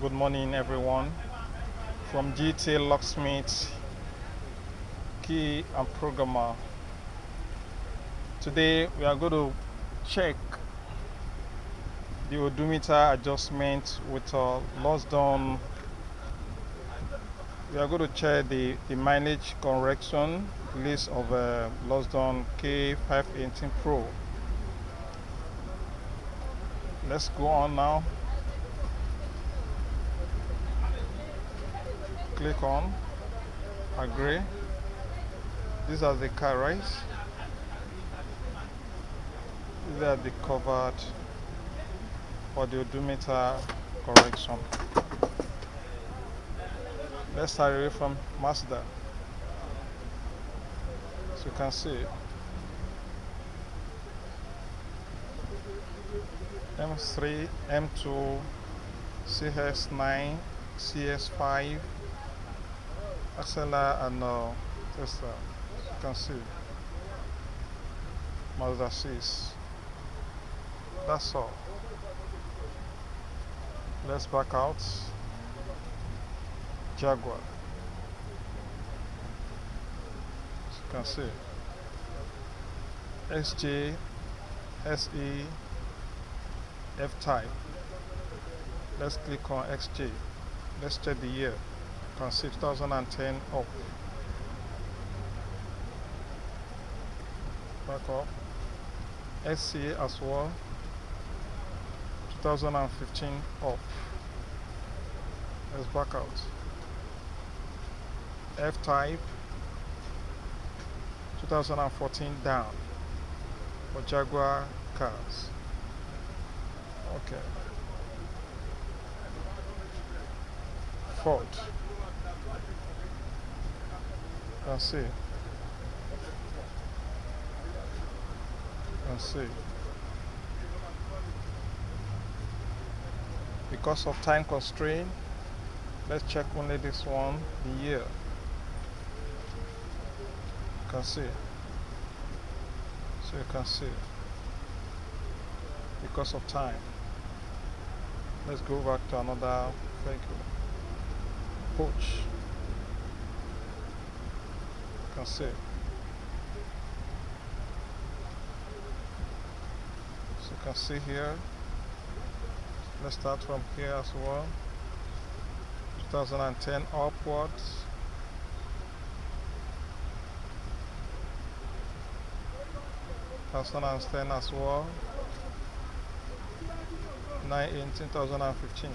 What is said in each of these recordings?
Good morning, everyone. From GT Locksmith, Key and Programmer. Today, we are going to check the odometer adjustment with Lonsdor. We are going to check the mileage correction list of Lonsdor K518 Pro. Let's go on now. Click on agree. These are the car, right? These are the covered for the odometer correction. Let's start away from Mazda. So you can see M3, M2, CS9, CS5, XLR, and Tesla. You can see Mazda 6. That's all. Let's back out. Jaguar. As you can see SJ, SE, F-Type. Let's click on XJ. Let's check the year. You can see 2010 up. Back up. SCA as well. 2015 up. Let's back out. F-Type 2014 down for Jaguar cars. Okay. Ford. You can see. Because of time constraint, let's check only this one, the year. You can see. So you can see. Because of time. Let's go back to another vehicle. Porsche. You can see. So you can see here. Let's start from here as well. 2010 upwards. As well. 2015.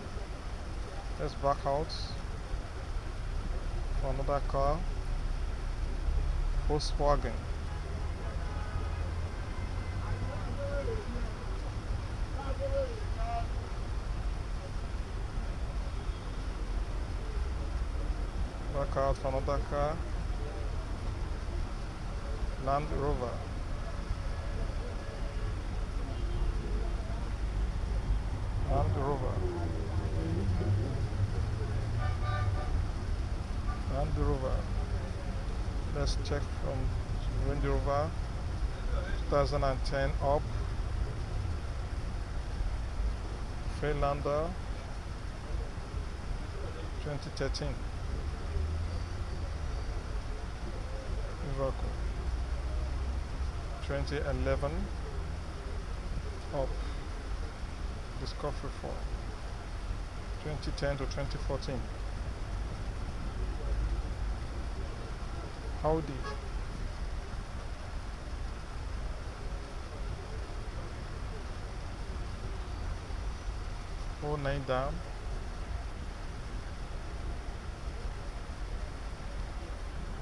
Let's back out for another car. Volkswagen. Back out for another car. Land Rover. Land Rover. Land Rover. Let's check from Range Rover 2010 up. Freelander 2013. Vehicle 2011 up. Discovery 4 2010 to 2014. Audi. Oh, 9 down.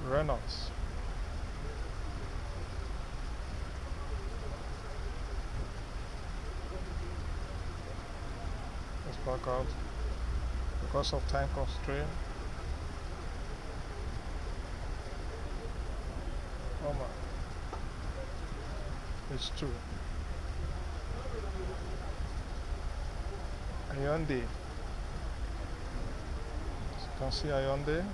Reynolds. Let's back out because of time constraint. Oh my. It's 2. Hyundai. You can see Hyundai.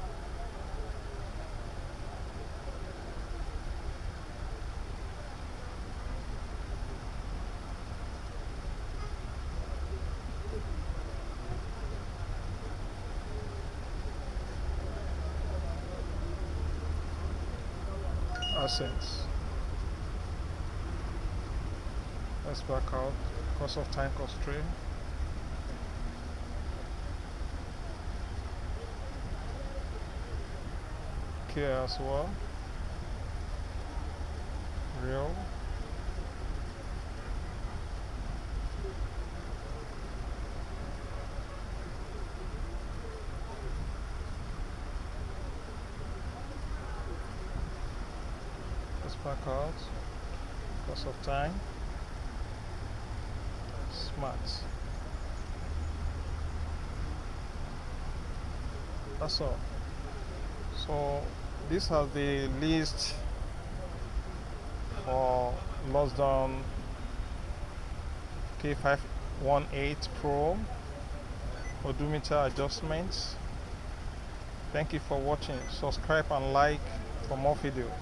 Essence. Let's back out because of time constraint. Here as well. Real. Let's back out because of time. Smart. That's all. So this has the list for Lonsdor K518 Pro odometer adjustments. Thank you for watching. Subscribe and like for more videos.